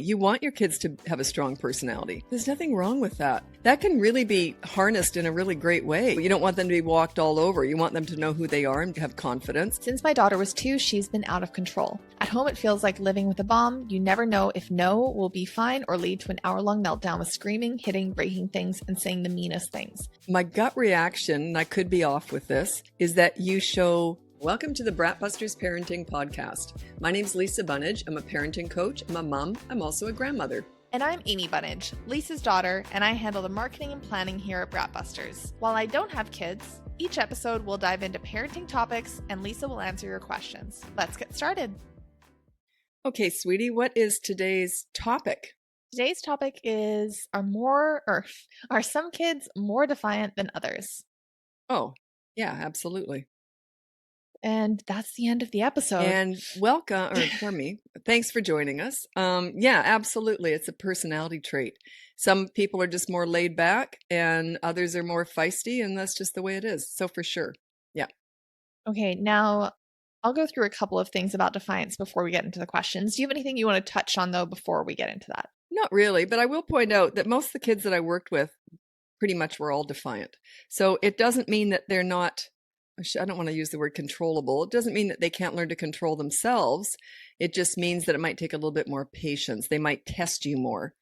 You want your kids to have a strong personality. There's nothing wrong with that. That can really be harnessed in a really great way. You don't want them to be walked all over. You want them to know who they are and have confidence. Since my daughter was 2, she's been out of control. At home, it feels like living with a bomb. You never know if no will be fine or lead to an hour-long meltdown with screaming, hitting, breaking things, and saying the meanest things. My gut reaction, and I could be off with this, is that you show... Welcome to the Bratbusters Parenting Podcast. My name's Lisa Bunnage. I'm a parenting coach. I'm a mom. I'm also a grandmother. And I'm Amy Bunnage, Lisa's daughter, and I handle the marketing and planning here at Bratbusters. While I don't have kids, each episode will dive into parenting topics and Lisa will answer your questions. Let's get started. Okay, sweetie, what is today's topic? Today's topic is, are some kids more defiant than others? Oh, yeah, absolutely. And that's the end of the episode. And welcome, or for me, thanks for joining us. Yeah, absolutely. It's a personality trait. Some people are just more laid back and others are more feisty, and that's just the way it is. So for sure. Yeah. Okay, now I'll go through a couple of things about defiance before we get into the questions. Do you have anything you want to touch on, though, before we get into that? Not really, but I will point out that most of the kids that I worked with pretty much were all defiant. So it doesn't mean that they're not... I don't want to use the word controllable. It doesn't mean that they can't learn to control themselves. It just means that it might take a little bit more patience. They might test you more.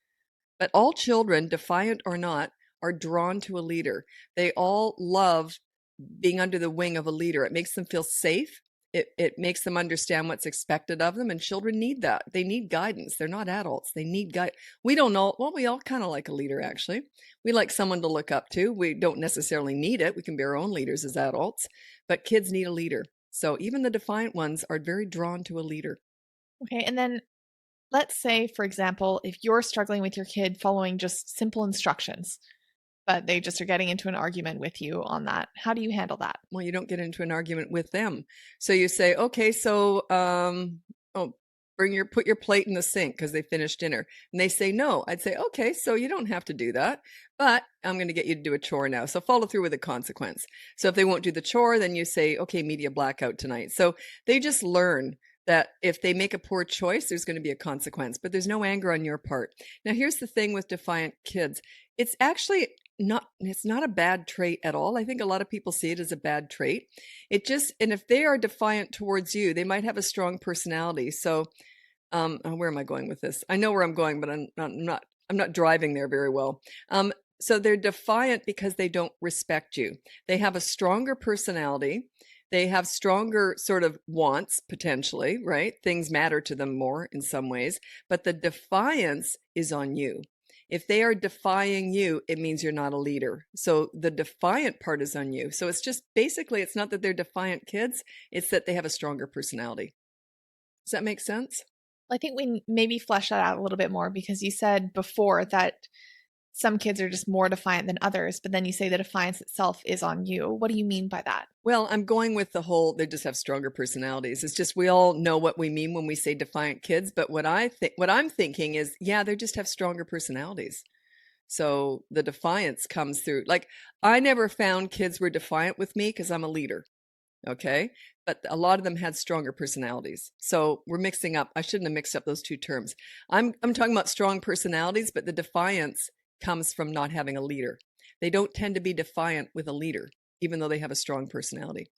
But all children, defiant or not, are drawn to a leader. They all love being under the wing of a leader. It makes them feel safe. It makes them understand what's expected of them. And children need that. They need guidance. They're not adults. They need guidance. We don't know. Well, we all kind of like a leader, actually. We like someone to look up to. We don't necessarily need it. We can be our own leaders as adults. But kids need a leader. So even the defiant ones are very drawn to a leader. Okay. And then let's say, for example, if you're struggling with your kid following just simple instructions, but they just are getting into an argument with you on that. How do you handle that? Well, you don't get into an argument with them. So you say, okay, so, put your plate in the sink because they finished dinner. And they say no. I'd say, okay, so you don't have to do that, but I'm going to get you to do a chore now. So follow through with a consequence. So if they won't do the chore, then you say, okay, media blackout tonight. So they just learn that if they make a poor choice, there's going to be a consequence, but there's no anger on your part. Now, here's the thing with defiant kids. It's actually it's not a bad trait at all. I think a lot of people see it as a bad trait. And if they are defiant towards you, they might have a strong personality. So, where am I going with this? I know where I'm going, but I'm not driving there very well. So they're defiant because they don't respect you. They have a stronger personality. They have stronger sort of wants, potentially, right? Things matter to them more in some ways, but the defiance is on you. If they are defying you, it means you're not a leader. So the defiant part is on you. So it's just basically, it's not that they're defiant kids, it's that they have a stronger personality. Does that make sense? I think we maybe flesh that out a little bit more because you said before that some kids are just more defiant than others, but then you say the defiance itself is on you. What do you mean by that? Well, I'm going with the whole, they just have stronger personalities. It's just, we all know what we mean when we say defiant kids, but what I'm thinking is, yeah, they just have stronger personalities. So the defiance comes through. Like, I never found kids were defiant with me because I'm a leader. Okay. But a lot of them had stronger personalities. So we're mixing up. I shouldn't have mixed up those two terms. I'm talking about strong personalities, but the defiance comes from not having a leader. They don't tend to be defiant with a leader, even though they have a strong personality.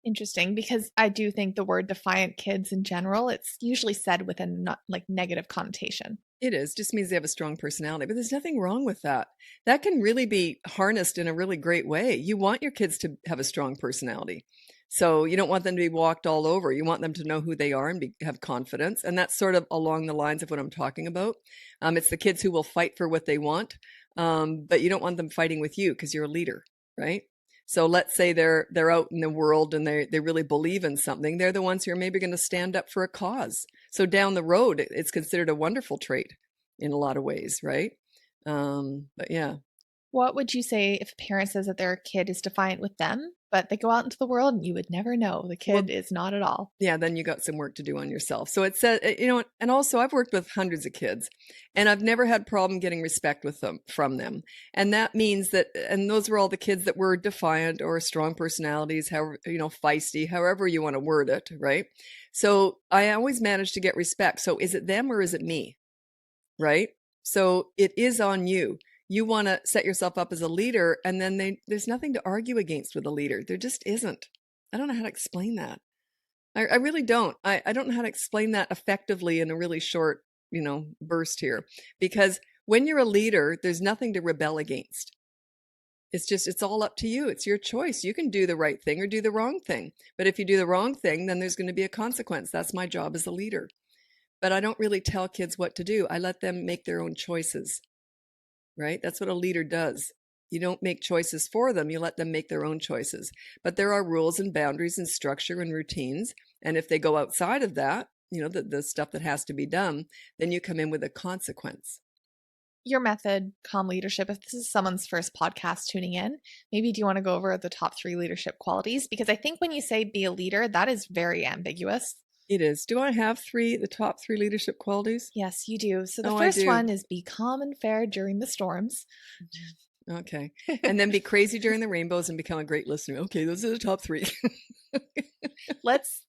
Interesting, because I do think the word defiant kids in general, it's usually said with a not like negative connotation. It is, just means they have a strong personality, but there's nothing wrong with that. That can really be harnessed in a really great way. You want your kids to have a strong personality. So you don't want them to be walked all over. You want them to know who they are and have confidence. And that's sort of along the lines of what I'm talking about. It's the kids who will fight for what they want, but you don't want them fighting with you because you're a leader, right? So let's say they're out in the world and they really believe in something. They're the ones who are maybe going to stand up for a cause. So down the road, it's considered a wonderful trait in a lot of ways, right? But yeah. What would you say if a parent says that their kid is defiant with them, but they go out into the world and you would never know the kid is not at all? Yeah, then you got some work to do on yourself. So it says, and also I've worked with hundreds of kids and I've never had problem getting respect from them. And that means that, and those were all the kids that were defiant or strong personalities, however, feisty, however you want to word it, right? So I always managed to get respect. So is it them or is it me? right? So it is on you. You want to set yourself up as a leader, and then there's nothing to argue against with a leader. There just isn't. I don't know how to explain that. I really don't. I don't know how to explain that effectively in a really short, burst here. Because when you're a leader, there's nothing to rebel against. It's all up to you. It's your choice. You can do the right thing or do the wrong thing. But if you do the wrong thing, then there's going to be a consequence. That's my job as a leader. But I don't really tell kids what to do. I let them make their own choices, right? That's what a leader does. You don't make choices for them. You let them make their own choices. But there are rules and boundaries and structure and routines. And if they go outside of that, the stuff that has to be done, then you come in with a consequence. Your method, calm leadership. If this is someone's first podcast tuning in, maybe do you want to go over the top 3 leadership qualities? Because I think when you say be a leader, that is very ambiguous. It is. Do I have the top 3 leadership qualities? Yes, you do. So the first one is be calm and fair during the storms. Okay. And then be crazy during the rainbows and become a great listener. Okay, those are the top 3. Let's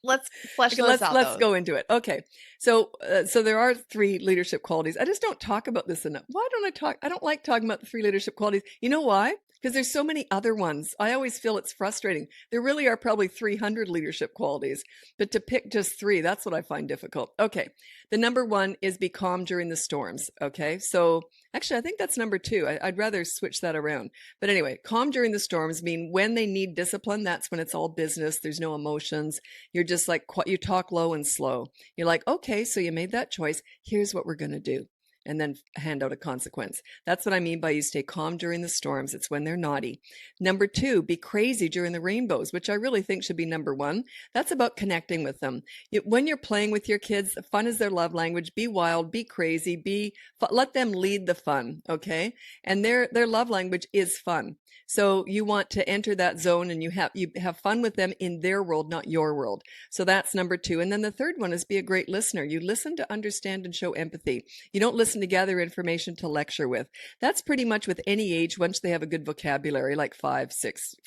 flesh those out. Let's go into it. Okay. So there are 3 leadership qualities. I just don't talk about this enough. Why don't I talk? I don't like talking about the 3 leadership qualities. You know why? Because there's so many other ones. I always feel it's frustrating. There really are probably 300 leadership qualities, but to pick just 3, that's what I find difficult. Okay. The number 1 is be calm during the storms. Okay. So actually, I think that's number 2. I'd rather switch that around. But anyway, calm during the storms mean when they need discipline, that's when it's all business. There's no emotions. You're just like, you talk low and slow. You're like, okay, so you made that choice. Here's what we're going to do. And then hand out a consequence. That's what I mean by you stay calm during the storms. It's when they're naughty. Number 2, be crazy during the rainbows, which I really think should be number 1. That's about connecting with them. When you're playing with your kids, fun is their love language. Be wild, be crazy, let them lead the fun, okay? And their love language is fun. So you want to enter that zone and you have fun with them in their world, not your world. So that's number 2. And then the third one is be a great listener. You listen to understand and show empathy. You don't listen to gather information to lecture with. That's pretty much with any age once they have a good vocabulary, like 4,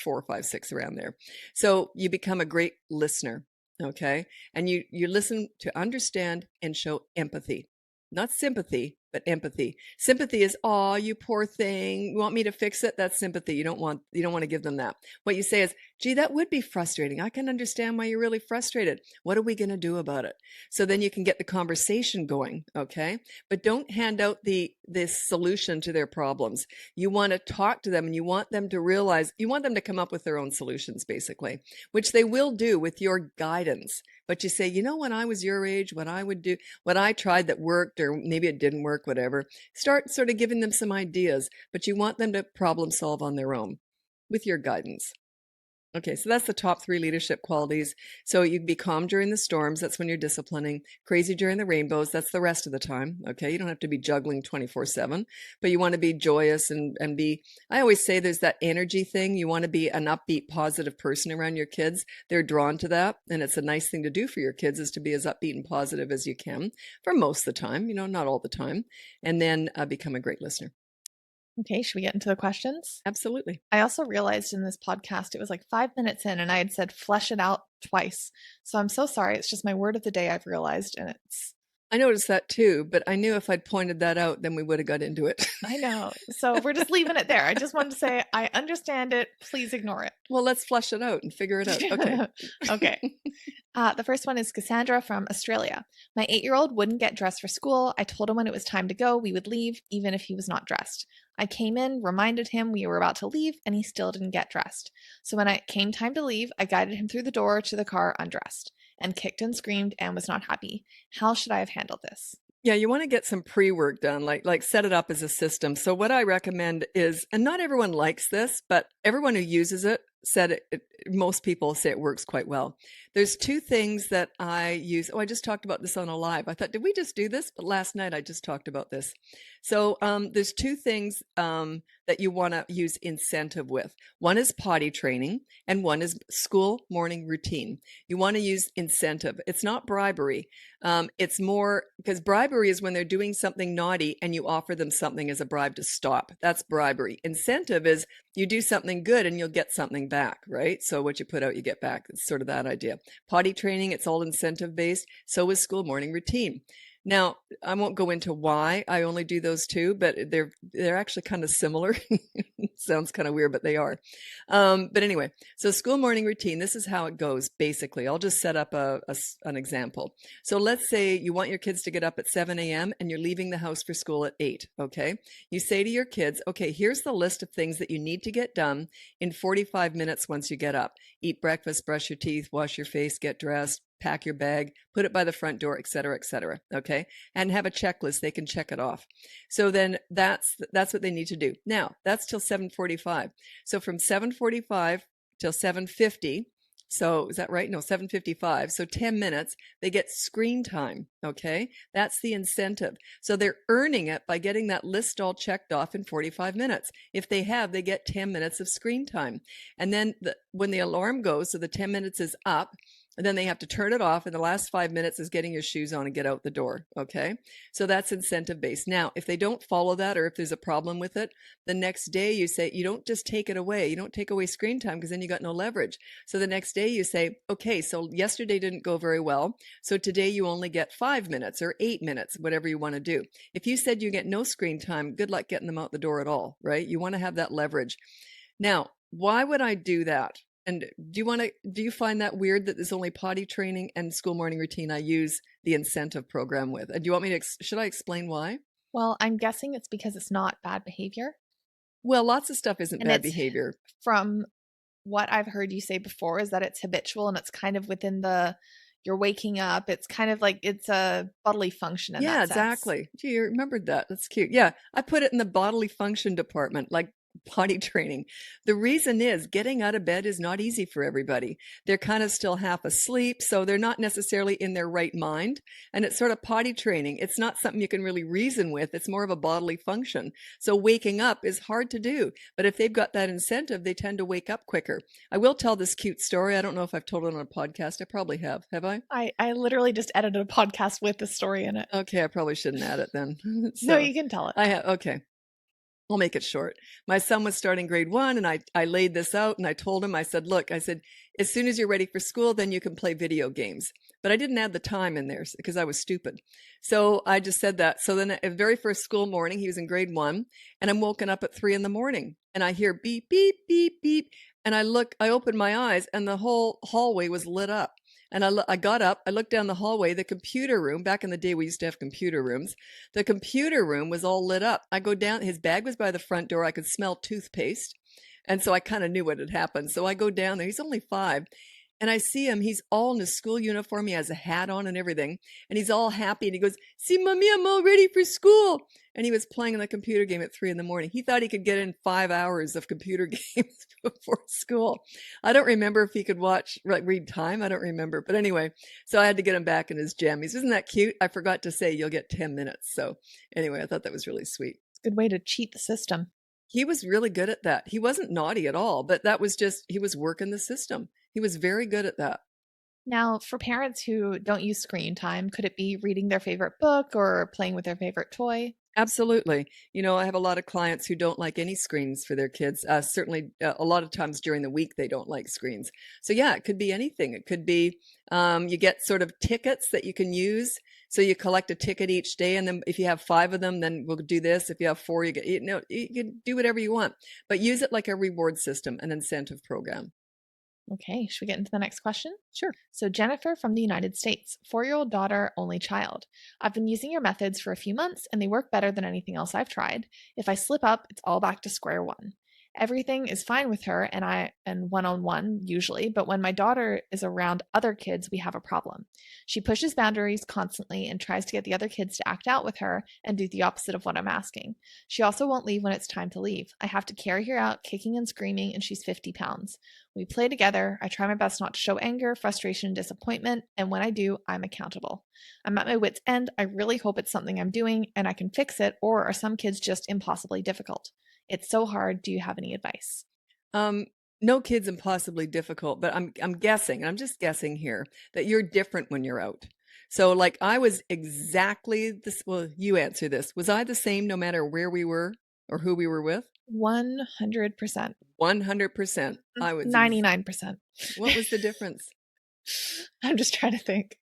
5, 6 around there. So you become a great listener, okay? And you listen to understand and show empathy. Not sympathy, but empathy. Sympathy is, oh, you poor thing. You want me to fix it? That's sympathy. You don't want to give them that. What you say is, gee, that would be frustrating. I can understand why you're really frustrated. What are we going to do about it? So then you can get the conversation going, okay? But don't hand out this solution to their problems. You want to talk to them and you want them to realize, you want them to come up with their own solutions, basically, which they will do with your guidance. But you say, when I was your age, what I would do, what I tried that worked, or maybe it didn't work, whatever. Start sort of giving them some ideas, but you want them to problem solve on their own with your guidance. Okay, so that's the top 3 leadership qualities. So you can be calm during the storms. That's when you're disciplining. Crazy during the rainbows. That's the rest of the time. Okay, you don't have to be juggling 24/7, but you want to be joyous and be, I always say there's that energy thing. You want to be an upbeat, positive person around your kids. They're drawn to that. And it's a nice thing to do for your kids is to be as upbeat and positive as you can for most of the time, not all the time. And then become a great listener. Okay, should we get into the questions? Absolutely. I also realized in this podcast, it was like 5 minutes in and I had said flesh it out twice. So I'm so sorry. It's just my word of the day, I've realized. And I noticed that too, but I knew if I'd pointed that out, then we would have got into it. I know. So we're just leaving it there. I just wanted to say, I understand it. Please ignore it. Well, let's flesh it out and figure it out. Okay. Okay. The first one is Cassandra from Australia. My 8-year-old wouldn't get dressed for school. I told him when it was time to go, we would leave, even if he was not dressed. I came in, reminded him we were about to leave, and he still didn't get dressed. So when it came time to leave, I guided him through the door to the car undressed, and kicked and screamed and was not happy. How should I have handled this? Yeah, you want to get some pre-work done, like set it up as a system. So what I recommend is, and not everyone likes this, but everyone who uses it said most people say it works quite well. There's 2 things that I use. Oh, I just talked about this on a live. I thought, did we just do this? But last night I just talked about this. So there's 2 things that you want to use incentive with. One is potty training and one is school morning routine. You want to use incentive. It's not bribery. It's more, because bribery is when they're doing something naughty and you offer them something as a bribe to stop. That's bribery. Incentive is you do something good and you'll get something back, right? So what you put out, you get back. It's sort of that idea. Potty training, it's all incentive based. So is school morning routine. Now, I won't go into why I only do those two, but they're actually kind of similar. Sounds kind of weird, but they are. But anyway, so school morning routine, this is how it goes basically. I'll just set up an example. So let's say you want your kids to get up at 7 a.m. and you're leaving the house for school at 8, okay? You say to your kids, okay, here's the list of things that you need to get done in 45 minutes once you get up. Eat breakfast, brush your teeth, wash your face, get dressed, pack your bag, put it by the front door, et cetera, et cetera. Okay. And have a checklist. They can check it off. So then that's what they need to do. Now that's till 7:45. So from 7:45 till 7:50. So is that right? No, 7:55. So 10 minutes, they get screen time. Okay. That's the incentive. So they're earning it by getting that list all checked off in 45 minutes. If they have, they get 10 minutes of screen time. And then when the alarm goes, so the 10 minutes is up, and then they have to turn it off. And the last 5 minutes is getting your shoes on and get out the door. Okay. So that's incentive based. Now, if they don't follow that, or if there's a problem with it, the next day you say, you don't just take it away. You don't take away screen time because then you got no leverage. So the next day you say, okay, so yesterday didn't go very well. So today you only get 5 minutes or 8 minutes, whatever you want to do. If you said you get no screen time, good luck getting them out the door at all, right? You want to have that leverage. Now, why would I do that? And do you find that weird that there's only potty training and school morning routine I use the incentive program with? Do you want me to, should I explain why? Well, I'm guessing it's because it's not bad behavior. Well, lots of stuff isn't And bad it's behavior. from what I've heard you say before is that it's habitual and it's kind of within you're waking up. It's kind of like it's a bodily function in Yeah, that sense. exactly. Gee, you remembered that. That's cute. Yeah, I put it in the bodily function department, like potty training. The reason is getting out of bed is not easy for everybody. They're kind of still half asleep, so they're not necessarily in their right mind. And it's sort of potty training. It's not something you can really reason with. It's more of a bodily function. So waking up is hard to do. But if they've got that incentive, they tend to wake up quicker. I will tell this cute story. I don't know if I've told it on a podcast. I probably have. Have I? I literally just edited a podcast with the story in it. Okay, I probably shouldn't add it then. No, you can tell it. I have, okay. I'll make it short. My son was starting grade 1 and I laid this out and I told him, I said, look, I said, as soon as you're ready for school, then you can play video games. But I didn't add the time in there because I was stupid. So I just said that. So then the very first school morning, he was in grade 1 and I'm woken up at 3 a.m. and I hear beep, beep, beep, beep. And I opened my eyes and the whole hallway was lit up. And I got up, I looked down the hallway, the computer room, back in the day we used to have computer rooms, the computer room was all lit up. I go down, his bag was by the front door, I could smell toothpaste. And so I kind of knew what had happened. So I go down there, he's only 5. And I see him, he's all in his school uniform, he has a hat on and everything. And he's all happy and he goes, see, mommy, I'm all ready for school. And he was playing on the computer game at 3 a.m. He thought he could get in 5 hours of computer games before school. I don't remember if he could read time. I don't remember. But anyway, so I had to get him back in his jammies. Isn't that cute? I forgot to say you'll get 10 minutes. So anyway, I thought that was really sweet. It's a good way to cheat the system. He was really good at that. He wasn't naughty at all, but that was just, he was working the system. He was very good at that. Now, for parents who don't use screen time, could it be reading their favorite book or playing with their favorite toy? Absolutely. I have a lot of clients who don't like any screens for their kids. Certainly, a lot of times during the week, they don't like screens. So, yeah, it could be anything. It could be you get sort of tickets that you can use. So you collect a ticket each day. And then if you have 5 of them, then we'll do this. If you have 4, you can do whatever you want. But use it like a reward system, an incentive program. Okay, should we get into the next question? Sure. So, Jennifer from the United States, 4-year-old daughter, only child. I've been using your methods for a few months and they work better than anything else I've tried. If I slip up, it's all back to square one. Everything is fine with her and one-on-one usually, but when my daughter is around other kids, we have a problem. She pushes boundaries constantly and tries to get the other kids to act out with her and do the opposite of what I'm asking. She also won't leave when it's time to leave. I have to carry her out kicking and screaming, and she's 50 pounds. We play together. I try my best not to show anger, frustration, and disappointment, and when I do, I'm accountable. I'm at my wit's end. I really hope it's something I'm doing and I can fix it, or are some kids just impossibly difficult? It's so hard. Do you have any advice? No kid's impossibly difficult, but I'm guessing, and I'm just guessing here, that you're different when you're out. So like I was exactly this, well, you answer this. Was I the same no matter where we were or who we were with? 100%. 100%. I was 99%. What was the difference? I'm just trying to think.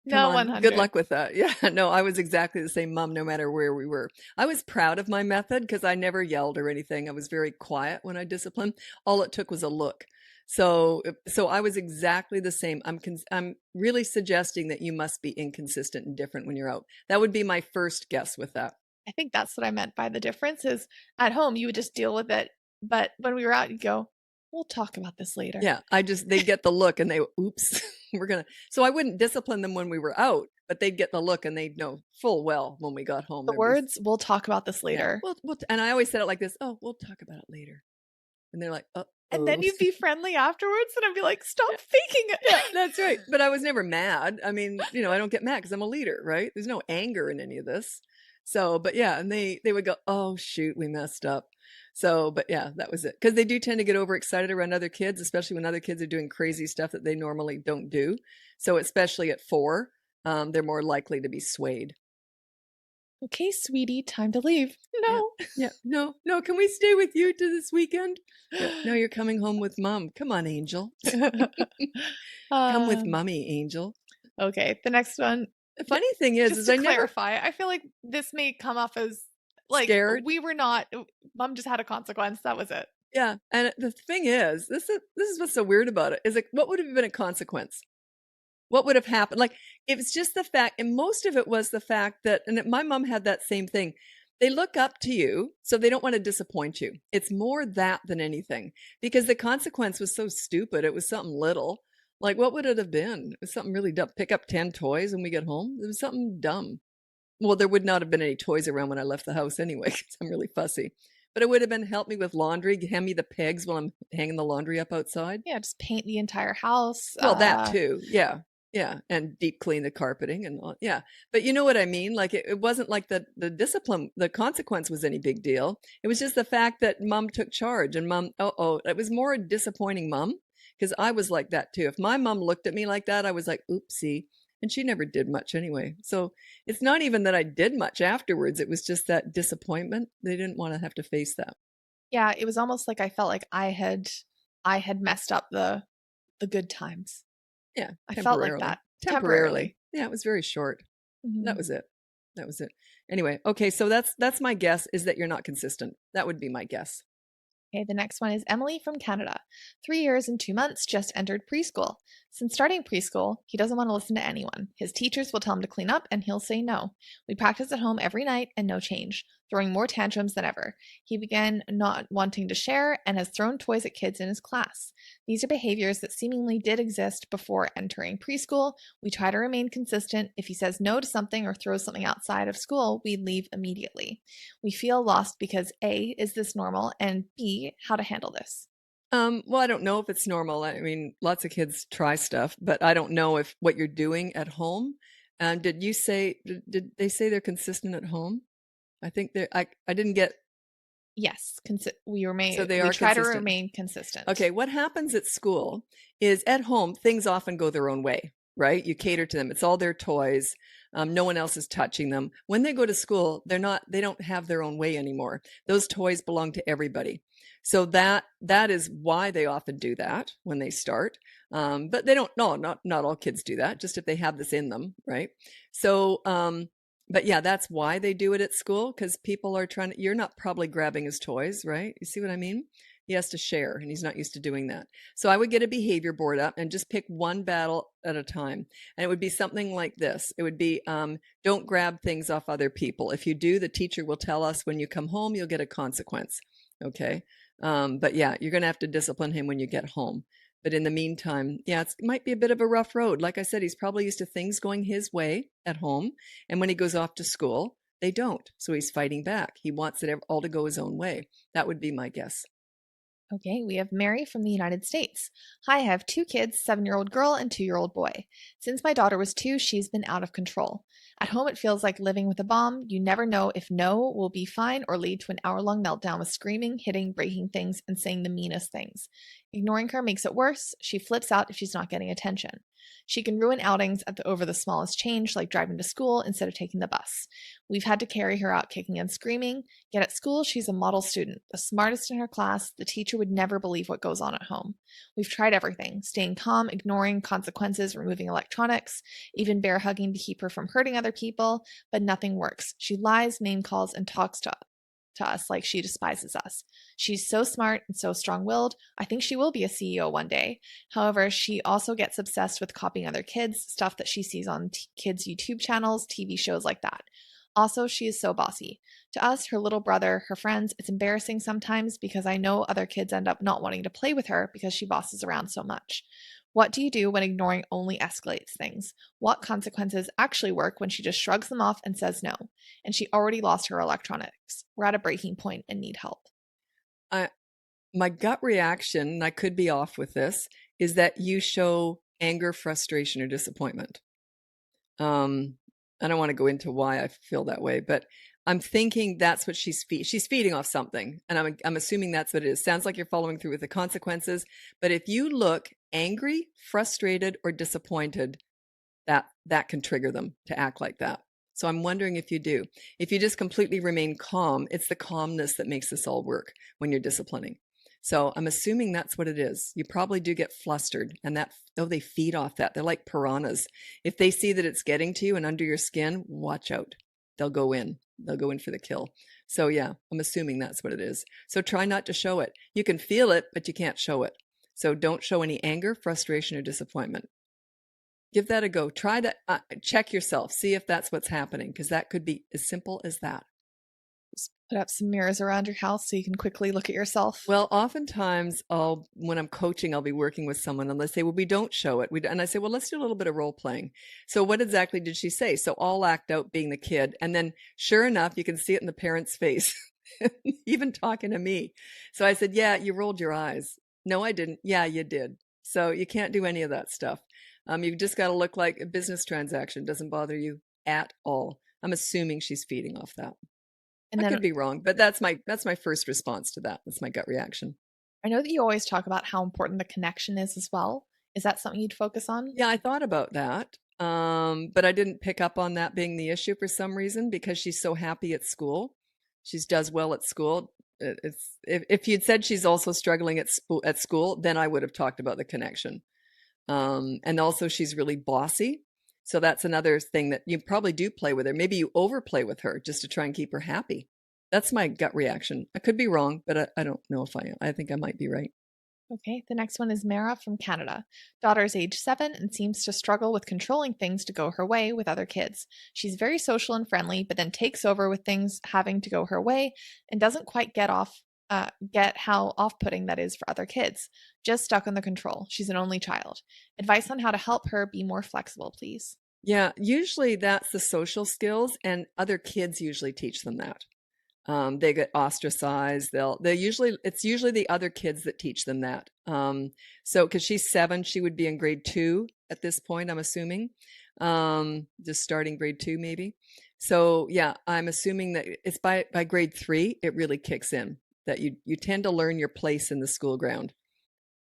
Come No, on, good 100. luck with that. Yeah, no, I was exactly the same mom no matter where we were. I was proud of my method because I never yelled or anything. I was very quiet when I disciplined. All it took was a look. So I was exactly the same. I'm really suggesting that you must be inconsistent and different when you're out. That would be my first guess with that. I think that's what I meant by the difference is at home you would just deal with it, but when we were out, you'd go, we'll talk about this later. Yeah, they'd get the look and oops, so I wouldn't discipline them when we were out, but they'd get the look and they'd know full well when we got home. The words, we'll talk about this Yeah, later. and I always said it like this, oh, we'll talk about it later. And they're like, And then oh. you'd be friendly afterwards, and I'd be like, stop faking it. Yeah, that's right. But I was never mad. I mean, I don't get mad because I'm a leader, right? There's no anger in any of this. So, but yeah, and they would go, oh, shoot, we messed up. So, but yeah, that was it. Because they do tend to get overexcited around other kids, especially when other kids are doing crazy stuff that they normally don't do. So, especially at 4, they're more likely to be swayed. Okay, sweetie, time to leave. No. Yeah. No, can we stay with you to this weekend? Yeah. No, you're coming home with mom. Come on, Angel. Come with mommy, Angel. Okay, the next one. The funny thing is, just to clarify, I feel like this may come off as like scared. We were not. Mom just had a consequence. That was it. Yeah, and the thing is, this is what's so weird about it. Is like, what would have been a consequence? What would have happened? Like, it was just the fact, and most of it was the fact that, and my mom had that same thing. They look up to you, so they don't want to disappoint you. It's more that than anything, because the consequence was so stupid. It was something little. Like, what would it have been? It was something really dumb. Pick up 10 toys when we get home. It was something dumb. Well, there would not have been any toys around when I left the house anyway, because I'm really fussy. But it would have been help me with laundry, hand me the pegs while I'm hanging the laundry up outside. Yeah, just paint the entire house. Well, that too. Yeah. Yeah. And deep clean the carpeting and all. Yeah. But you know what I mean? Like it wasn't like the discipline, the consequence was any big deal. It was just the fact that mom took charge and mom, it was more a disappointing mom because I was like that too. If my mom looked at me like that, I was like, oopsie. And she never did much anyway. So it's not even that I did much afterwards. It was just that disappointment. They didn't want to have to face that. Yeah, it was almost like I felt like I had messed up the good times. Yeah, I felt like that. Temporarily. Yeah, it was very short. Mm-hmm. That was it. Anyway, okay, so that's my guess is that you're not consistent. That would be my guess. Okay, the next one is Emily from Canada. 3 years and 2 months, just entered preschool. Since starting preschool, he doesn't want to listen to anyone. His teachers will tell him to clean up and he'll say no. We practice at home every night and no change, throwing more tantrums than ever. He began not wanting to share and has thrown toys at kids in his class. These are behaviors that seemingly did exist before entering preschool. We try to remain consistent. If he says no to something or throws something outside of school, we leave immediately. We feel lost because A, is this normal? And B, how to handle this? Well, I don't know if it's normal. I mean, lots of kids try stuff, but I don't know if what you're doing at home. Did they say they're consistent at home? I think I didn't get. Yes, we remain. So they we are try consistent. to remain consistent. Okay, what happens at school is at home things often go their own way, right? You cater to them. It's all their toys. No one else is touching them. When they go to school, they don't have their own way anymore. Those toys belong to everybody. So that is why they often do that when they start. But they don't. No, not all kids do that. Just if they have this in them, right? So, but yeah, that's why they do it at school because people are trying to. You're not probably grabbing his toys, right? You see what I mean? He has to share, and he's not used to doing that. So I would get a behavior board up and just pick one battle at a time, and it would be something like this. It would be, don't grab things off other people. If you do, the teacher will tell us when you come home, you'll get a consequence. Okay. But yeah, you're going to have to discipline him when you get home. But in the meantime, yeah, it might be a bit of a rough road. Like I said, he's probably used to things going his way at home. And when he goes off to school, they don't. So he's fighting back. He wants it all to go his own way. That would be my guess. Okay, we have Mary from the United States. Hi, I have 2 kids, 7-year-old girl and 2-year-old boy. Since my daughter was 2, she's been out of control. At home, it feels like living with a bomb. You never know if no will be fine or lead to an hour-long meltdown with screaming, hitting, breaking things, and saying the meanest things. Ignoring her makes it worse. She flips out if she's not getting attention. She can ruin outings over the smallest change, like driving to school instead of taking the bus. We've had to carry her out kicking and screaming, yet at school she's a model student, the smartest in her class. The teacher would never believe what goes on at home. We've tried everything, staying calm, ignoring consequences, removing electronics, even bear hugging to keep her from hurting other people, but nothing works. She lies, name calls, and talks to us like she despises us. She's so smart and so strong willed. I think she will be a CEO one day. However, she also gets obsessed with copying other kids, stuff that she sees on kids' YouTube channels, TV shows like that. Also, she is so bossy. To us, her little brother, her friends, it's embarrassing sometimes because I know other kids end up not wanting to play with her because she bosses around so much. What do you do when ignoring only escalates things? What consequences actually work when she just shrugs them off and says no? And she already lost her electronics. We're at a breaking point and need help. My gut reaction, and I could be off with this, is that you show anger, frustration, or disappointment. I don't want to go into why I feel that way, but I'm thinking that's what she's feeding off something, and I'm assuming that's what it is. Sounds like you're following through with the consequences, but if you look angry, frustrated, or disappointed, that can trigger them to act like that. So I'm wondering if you do. If you just completely remain calm, it's the calmness that makes this all work when you're disciplining. So I'm assuming that's what it is. You probably do get flustered, and they feed off that. They're like piranhas. If they see that it's getting to you and under your skin, watch out. They'll go in. They'll go in for the kill. So yeah, I'm assuming that's what it is. So try not to show it. You can feel it, but you can't show it. So don't show any anger, frustration, or disappointment. Give that a go. Try that. Check yourself. See if that's what's happening, because that could be as simple as that. Just put up some mirrors around your house so you can quickly look at yourself. Well, oftentimes when I'm coaching, I'll be working with someone and they say, well, we don't show it. And I say, well, let's do a little bit of role playing. So what exactly did she say? So I'll act out being the kid. And then sure enough, you can see it in the parent's face, even talking to me. So I said, yeah, you rolled your eyes. No, I didn't. Yeah, you did. So you can't do any of that stuff. You've just got to look like a business transaction. Doesn't bother you at all. I'm assuming she's feeding off that. And I then could be wrong, but that's my first response to that. That's my gut reaction. I know that you always talk about how important the connection is as well. Is that something you'd focus on? Yeah, I thought about that. But I didn't pick up on that being the issue for some reason because she's so happy at school. She does well at school. If you'd said she's also struggling at school, then I would have talked about the connection. And also she's really bossy. So that's another thing that you probably do play with her. Maybe you overplay with her just to try and keep her happy. That's my gut reaction. I could be wrong, but I don't know if I think I might be right. Okay, the next one is Mara from Canada. Daughter is age 7 and seems to struggle with controlling things to go her way with other kids. She's very social and friendly, but then takes over with things having to go her way and doesn't quite get how off-putting that is for other kids. Just stuck on the control. She's an only child. Advice on how to help her be more flexible, please. Yeah, usually that's the social skills, and other kids usually teach them that. They get ostracized. It's usually the other kids that teach them that. So because she's 7, she would be in grade 2 at this point, I'm assuming, just starting grade 2 maybe. So yeah, I'm assuming that it's by grade 3 it really kicks in, that you tend to learn your place in the school ground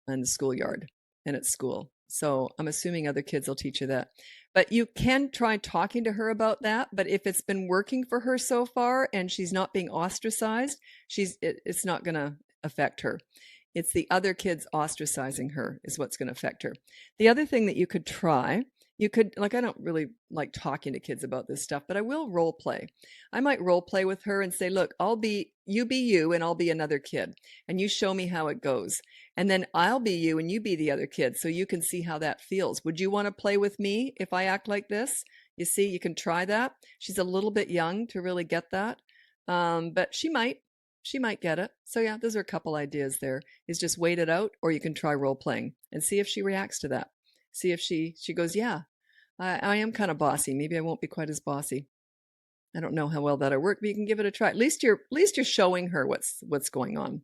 and the schoolyard and at school. So I'm assuming other kids will teach you that. But you can try talking to her about that. But if it's been working for her so far and she's not being ostracized, it's not going to affect her. It's the other kids ostracizing her is what's going to affect her. The other thing that you could try, I don't really like talking to kids about this stuff, but I will role play. I might role play with her and say, look, you be you and I'll be another kid. And you show me how it goes. And then I'll be you and you be the other kid so you can see how that feels. Would you want to play with me if I act like this? You see, you can try that. She's a little bit young to really get that. But she might get it. So yeah, those are a couple ideas there, is just wait it out, or you can try role playing and see if she reacts to that. See if she goes, yeah, I am kind of bossy. Maybe I won't be quite as bossy. I don't know how well that'll work, but you can give it a try. At least you're showing her what's going on.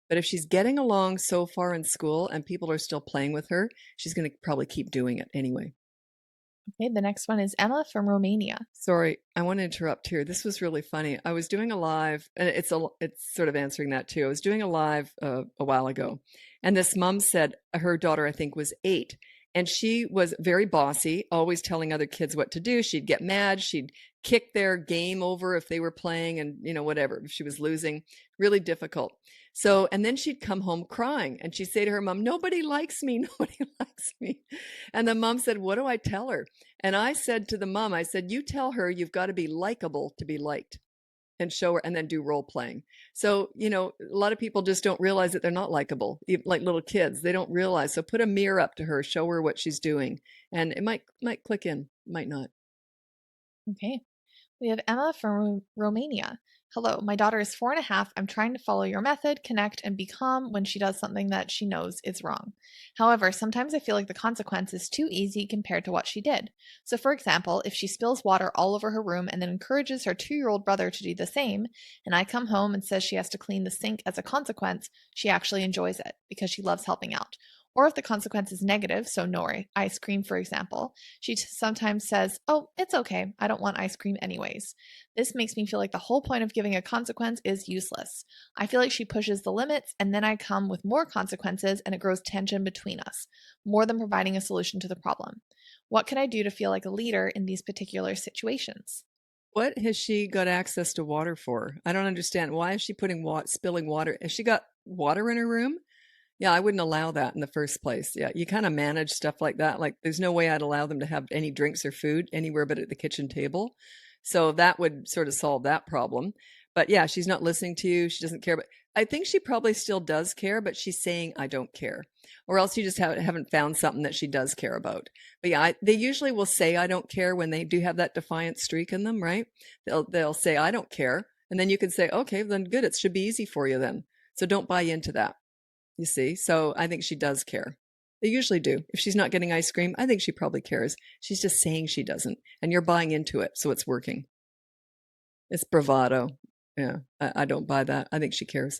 But if she's getting along so far in school and people are still playing with her, she's going to probably keep doing it anyway. Okay, the next one is Emma from Romania. Sorry, I want to interrupt here. This was really funny. I was doing a live, and it's sort of answering that too. I was doing a live a while ago, and this mom said her daughter, I think, was 8, And she was very bossy, always telling other kids what to do. She'd get mad. She'd kick their game over if they were playing and, whatever, if she was losing. Really difficult. So, and then she'd come home crying and she'd say to her mom, "Nobody likes me. Nobody likes me." And the mom said, "What do I tell her?" And I said to the mom, I said, "You tell her you've got to be likable to be liked." And show her and then do role playing. So, a lot of people just don't realize that they're not likable, like little kids. They don't realize. So put a mirror up to her, show her what she's doing, and it might click in, might not. Okay. We have Emma from Romania. Hello, my daughter is 4.5. I'm trying to follow your method, connect, and be calm when she does something that she knows is wrong. However, sometimes I feel like the consequence is too easy compared to what she did. So, for example, if she spills water all over her room and then encourages her 2-year-old brother to do the same, and I come home and says she has to clean the sink as a consequence, she actually enjoys it because she loves helping out. Or if the consequence is negative, so no ice cream, for example, she sometimes says, "Oh, it's okay. I don't want ice cream anyways." This makes me feel like the whole point of giving a consequence is useless. I feel like she pushes the limits, and then I come with more consequences, and it grows tension between us, more than providing a solution to the problem. What can I do to feel like a leader in these particular situations? What has she got access to water for? I don't understand. Why is she spilling water? Has she got water in her room? Yeah, I wouldn't allow that in the first place. Yeah, you kind of manage stuff like that. Like, there's no way I'd allow them to have any drinks or food anywhere but at the kitchen table. So that would sort of solve that problem. But yeah, she's not listening to you. She doesn't care. But I think she probably still does care, but she's saying, "I don't care." Or else you just haven't found something that she does care about. But yeah, they usually will say, "I don't care," when they do have that defiant streak in them, right? They'll say, "I don't care." And then you can say, "Okay, then good. It should be easy for you then." So don't buy into that. You see? So I think she does care. They usually do. If she's not getting ice cream, I think she probably cares. She's just saying she doesn't. And you're buying into it, so it's working. It's bravado. Yeah, I don't buy that. I think she cares.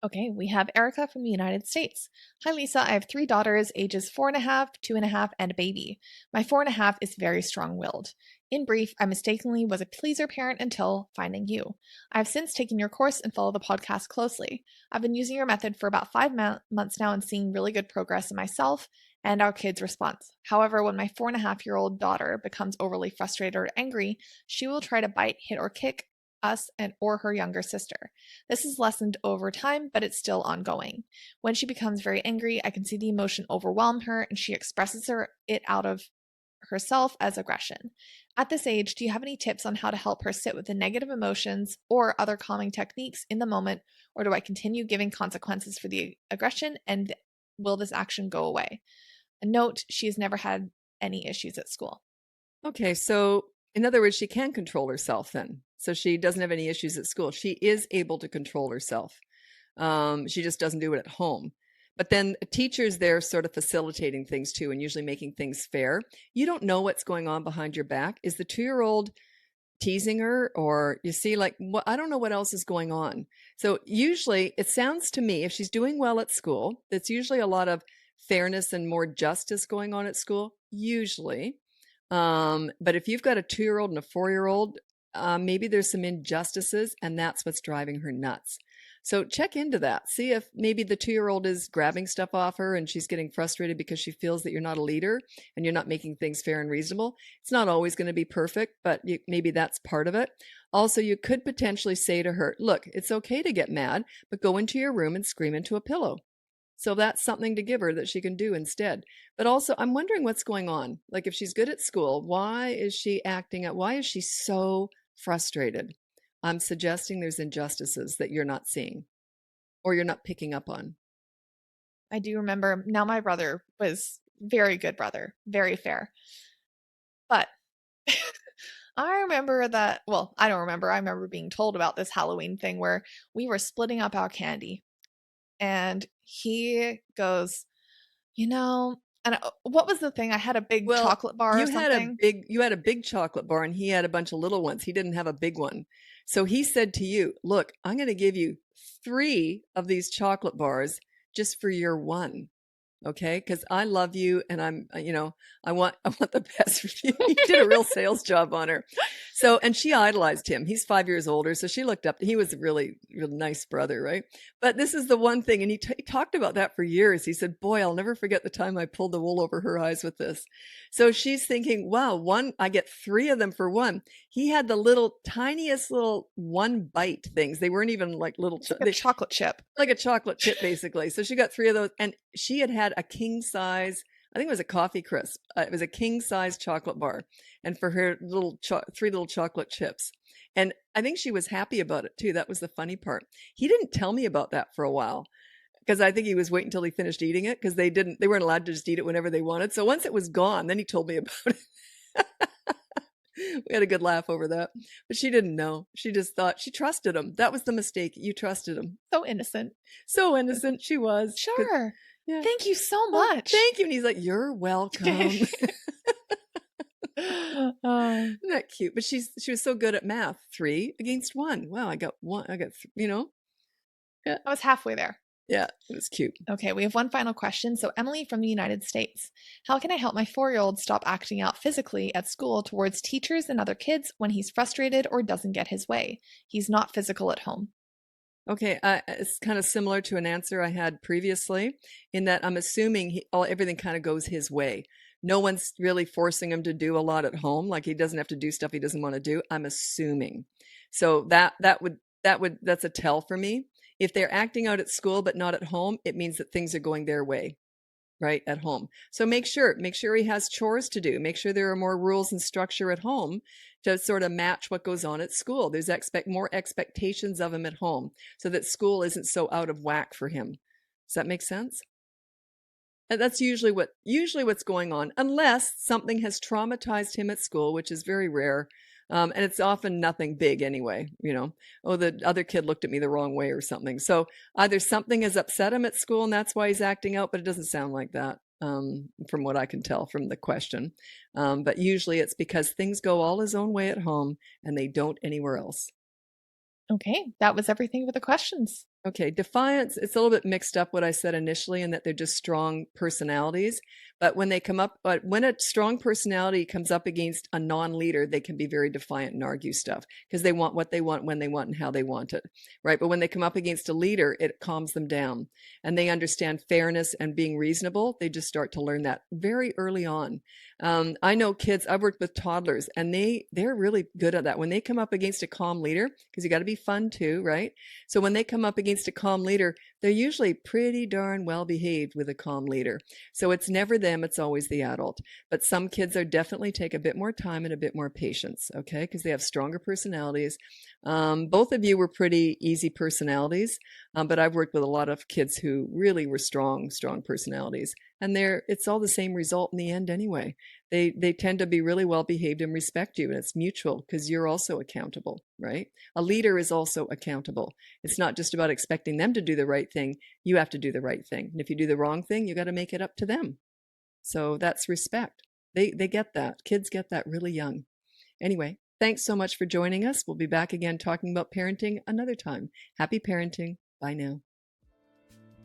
Okay, we have Erica from the United States. Hi, Lisa. I have 3 daughters, ages 4.5, 2.5, and a baby. My 4.5 is very strong willed. In brief, I mistakenly was a pleaser parent until finding you. I have since taken your course and follow the podcast closely. I've been using your method for about 5 months now and seeing really good progress in myself and our kids' response. However, when my 4.5-year-old daughter becomes overly frustrated or angry, she will try to bite, hit, or kick us and or her younger sister. This is lessened over time, but it's still ongoing. When she becomes very angry, I can see the emotion overwhelm her and she expresses it out of herself as aggression. At this age, do you have any tips on how to help her sit with the negative emotions or other calming techniques in the moment, or do I continue giving consequences for the aggression and will this action go away? A note, she has never had any issues at school. Okay, so in other words, she can control herself then. So she doesn't have any issues at school. She is able to control herself. She just doesn't do it at home. But then teachers there sort of facilitating things too and usually making things fair. You don't know what's going on behind your back. Is the 2-year-old teasing her, or you see, like, what, I don't know what else is going on. So usually it sounds to me, if she's doing well at school, that's usually a lot of fairness and more justice going on at school, usually. But if you've got a 2-year-old and a 4-year-old, maybe there's some injustices and that's what's driving her nuts. So check into that. See if maybe the 2-year-old is grabbing stuff off her and she's getting frustrated because she feels that you're not a leader and you're not making things fair and reasonable. It's not always going to be perfect, but maybe that's part of it. Also, you could potentially say to her, "Look, it's okay to get mad, but go into your room and scream into a pillow." So that's something to give her that she can do instead. But also, I'm wondering what's going on. Like, if she's good at school, why is she why is she so frustrated? I'm suggesting there's injustices that you're not seeing or you're not picking up on. I do remember now my brother was very good brother, very fair. But I remember that, well, I don't remember. I remember being told about this Halloween thing where we were splitting up our candy. And he goes, and what was the thing? I had a big Well, chocolate bar or something. you had a big chocolate bar and he had a bunch of little ones. He didn't have a big one. So he said to you, "Look, I'm going to give you 3 of these chocolate bars just for your one." Okay, because I love you, and I want the best for you. You did a real sales job on her. So, and she idolized him. He's 5 years older, so she looked up. He was a really, really nice brother, right? But this is the one thing, and he talked about that for years. He said, "Boy, I'll never forget the time I pulled the wool over her eyes with this." So she's thinking, "Wow, I get 3 of them for one." He had the tiniest little one bite things. They weren't even like little like a chocolate chip. Like a chocolate chip, basically. So she got 3 of those, and she had a king size, I think it was a coffee crisp. It was a king size chocolate bar, and for her 3 little chocolate chips. And I think she was happy about it too. That was the funny part. He didn't tell me about that for a while, because I think he was waiting until he finished eating it, because they weren't allowed to just eat it whenever they wanted. So once it was gone, then he told me about it. We had a good laugh over that, but she didn't know. She just thought she trusted him. That was the mistake. You trusted him. So innocent. So innocent she was. Sure. Yeah. Thank you so much. Thank you. And he's like, "You're welcome." Isn't that cute? But she was so good at math. 3 against 1. Wow, I got 1. I got, Yeah. I was halfway there. Yeah, it was cute. Okay, we have one final question. So, Emily from the United States. How can I help my 4-year-old stop acting out physically at school towards teachers and other kids when he's frustrated or doesn't get his way? He's not physical at home. Okay, it's kind of similar to an answer I had previously, in that I'm assuming everything kind of goes his way. No one's really forcing him to do a lot at home. Like, he doesn't have to do stuff he doesn't want to do. I'm assuming. So that's a tell for me. If they're acting out at school but not at home, it means that things are going their way, right, at home. So make sure he has chores to do. Make sure there are more rules and structure at home to sort of match what goes on at school. There's more expectations of him at home, so that school isn't so out of whack for him. Does that make sense? And that's usually what's going on, unless something has traumatized him at school, which is very rare. And it's often nothing big anyway, oh, the other kid looked at me the wrong way or something. So either something has upset him at school and that's why he's acting out, but it doesn't sound like that, from what I can tell from the question. But usually it's because things go all his own way at home and they don't anywhere else. Okay, that was everything for the questions. Okay, Defiance, it's a little bit mixed up what I said initially, in that they're just strong personalities. But when a strong personality comes up against a non-leader, they can be very defiant and argue stuff, because they want what they want, when they want, and how they want it, right? But when they come up against a leader, it calms them down, and they understand fairness and being reasonable. They just start to learn that very early on. I know kids, I've worked with toddlers, and they're really good at that. When they come up against a calm leader, because you got to be fun too, right? So when they come up against a calm leader, they're usually pretty darn well behaved with a calm leader. So it's never them, it's always the adult. But some kids are definitely take a bit more time and a bit more patience, okay? Because they have stronger personalities. Both of you were pretty easy personalities, but I've worked with a lot of kids who really were strong personalities. And it's all the same result in the end anyway. They tend to be really well behaved and respect you, and it's mutual, because you're also accountable, right? A leader is also accountable. It's not just about expecting them to do the right thing. You have to do the right thing. And if you do the wrong thing, you got to make it up to them. So that's respect. They get that. Kids get that really young. Anyway, thanks so much for joining us. We'll be back again talking about parenting another time. Happy parenting. Bye now.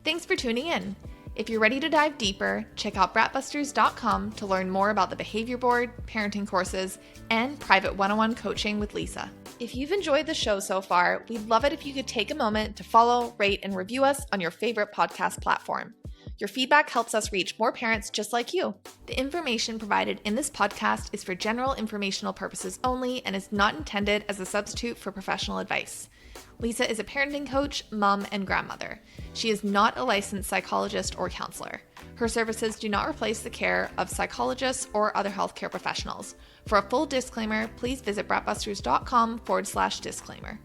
Thanks for tuning in. If you're ready to dive deeper, check out bratbusters.com to learn more about the Behavior Board, parenting courses, and private one-on-one coaching with Lisa. If you've enjoyed the show so far, we'd love it if you could take a moment to follow, rate, and review us on your favorite podcast platform. Your feedback helps us reach more parents just like you. The information provided in this podcast is for general informational purposes only and is not intended as a substitute for professional advice. Lisa is a parenting coach, mom, and grandmother. She is not a licensed psychologist or counselor. Her services do not replace the care of psychologists or other healthcare professionals. For a full disclaimer, please visit bratbusters.com/disclaimer.